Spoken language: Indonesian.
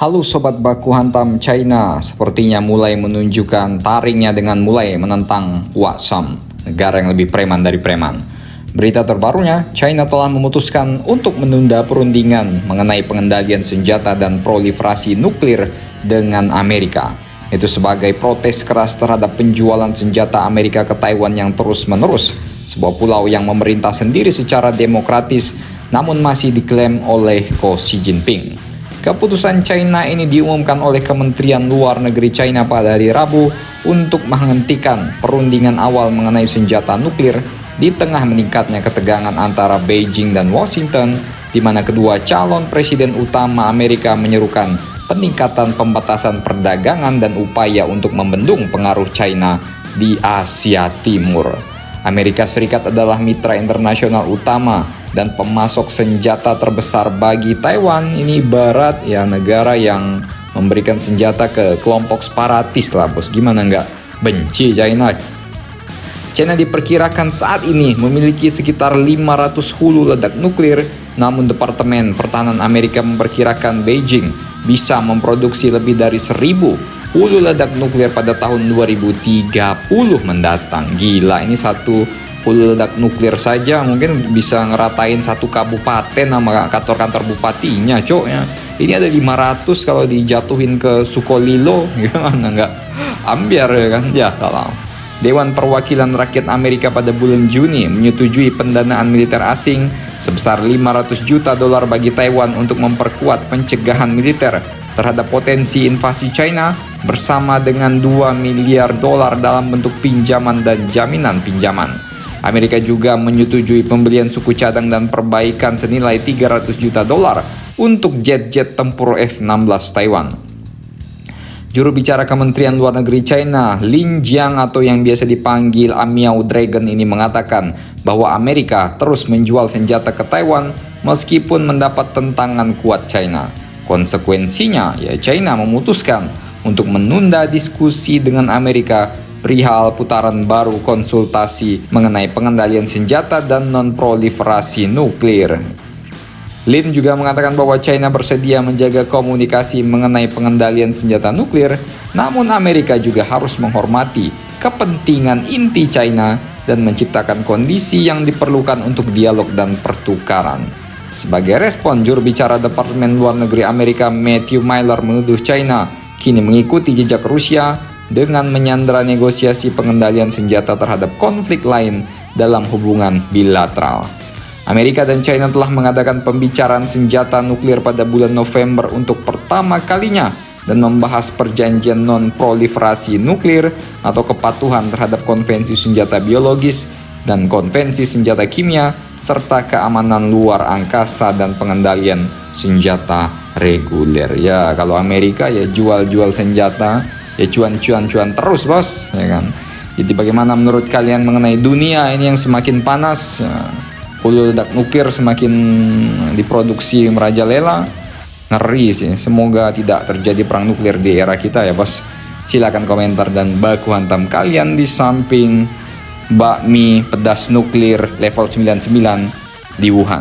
Halo Sobat Baku Hantam, China sepertinya mulai menunjukkan taringnya dengan mulai menentang Waksam, negara yang lebih preman dari preman. Berita terbarunya, China telah memutuskan untuk menunda perundingan mengenai pengendalian senjata dan proliferasi nuklir dengan Amerika. Itu sebagai protes keras terhadap penjualan senjata Amerika ke Taiwan yang terus-menerus, sebuah pulau yang memerintah sendiri secara demokratis namun masih diklaim oleh Xi Jinping. Keputusan China ini diumumkan oleh Kementerian Luar Negeri China pada hari Rabu untuk menghentikan perundingan awal mengenai senjata nuklir di tengah meningkatnya ketegangan antara Beijing dan Washington, di mana kedua calon presiden utama Amerika menyerukan peningkatan pembatasan perdagangan dan upaya untuk membendung pengaruh China di Asia Timur. Amerika Serikat adalah mitra internasional utama dan pemasok senjata terbesar bagi Taiwan. Ini ibarat ya negara yang memberikan senjata ke kelompok separatis lah bos. Gimana nggak benci China? China diperkirakan saat ini memiliki sekitar 500 hulu ledak nuklir, namun Departemen Pertahanan Amerika memperkirakan Beijing bisa memproduksi lebih dari 1000 hulu ledak nuklir pada tahun 2030 mendatang. Gila, ini satu hulu ledak nuklir saja mungkin bisa ngeratain satu kabupaten sama kantor-kantor bupatinya, cok ya. Ini ada 500 kalau dijatuhin ke Sukolilo, gimana nggak ambiar ya kan? Ya salah. Dewan Perwakilan Rakyat Amerika pada bulan Juni menyetujui pendanaan militer asing sebesar 500 juta dolar bagi Taiwan untuk memperkuat pencegahan militer terhadap potensi invasi China bersama dengan 2 miliar dolar dalam bentuk pinjaman dan jaminan pinjaman. Amerika juga menyetujui pembelian suku cadang dan perbaikan senilai 300 juta dolar untuk jet-jet tempur F-16 Taiwan. Juru bicara Kementerian Luar Negeri China, Lin Jiang atau yang biasa dipanggil Amiao Dragon ini mengatakan bahwa Amerika terus menjual senjata ke Taiwan meskipun mendapat tentangan kuat China. Konsekuensinya, ya China memutuskan untuk menunda diskusi dengan Amerika perihal putaran baru konsultasi mengenai pengendalian senjata dan non-proliferasi nuklir. Lin juga mengatakan bahwa China bersedia menjaga komunikasi mengenai pengendalian senjata nuklir, namun Amerika juga harus menghormati kepentingan inti China dan menciptakan kondisi yang diperlukan untuk dialog dan pertukaran. Sebagai respon, juru bicara Departemen Luar Negeri Amerika Matthew Miller menuduh China kini mengikuti jejak Rusia dengan menyandera negosiasi pengendalian senjata terhadap konflik lain dalam hubungan bilateral. Amerika dan China telah mengadakan pembicaraan senjata nuklir pada bulan November untuk pertama kalinya dan membahas perjanjian non-proliferasi nuklir atau kepatuhan terhadap konvensi senjata biologis dan konvensi senjata kimia serta keamanan luar angkasa dan pengendalian senjata reguler. Ya, kalau Amerika ya jual-jual senjata, ya cuan-cuan terus bos, ya kan. Jadi bagaimana menurut kalian mengenai dunia ini yang semakin panas? Ya, hulu ledak nuklir semakin diproduksi merajalela, ngeri sih. Semoga tidak terjadi perang nuklir di era kita ya bos. Silakan komentar dan baku hantam kalian di samping bakmi pedas nuklir level 99 di Wuhan.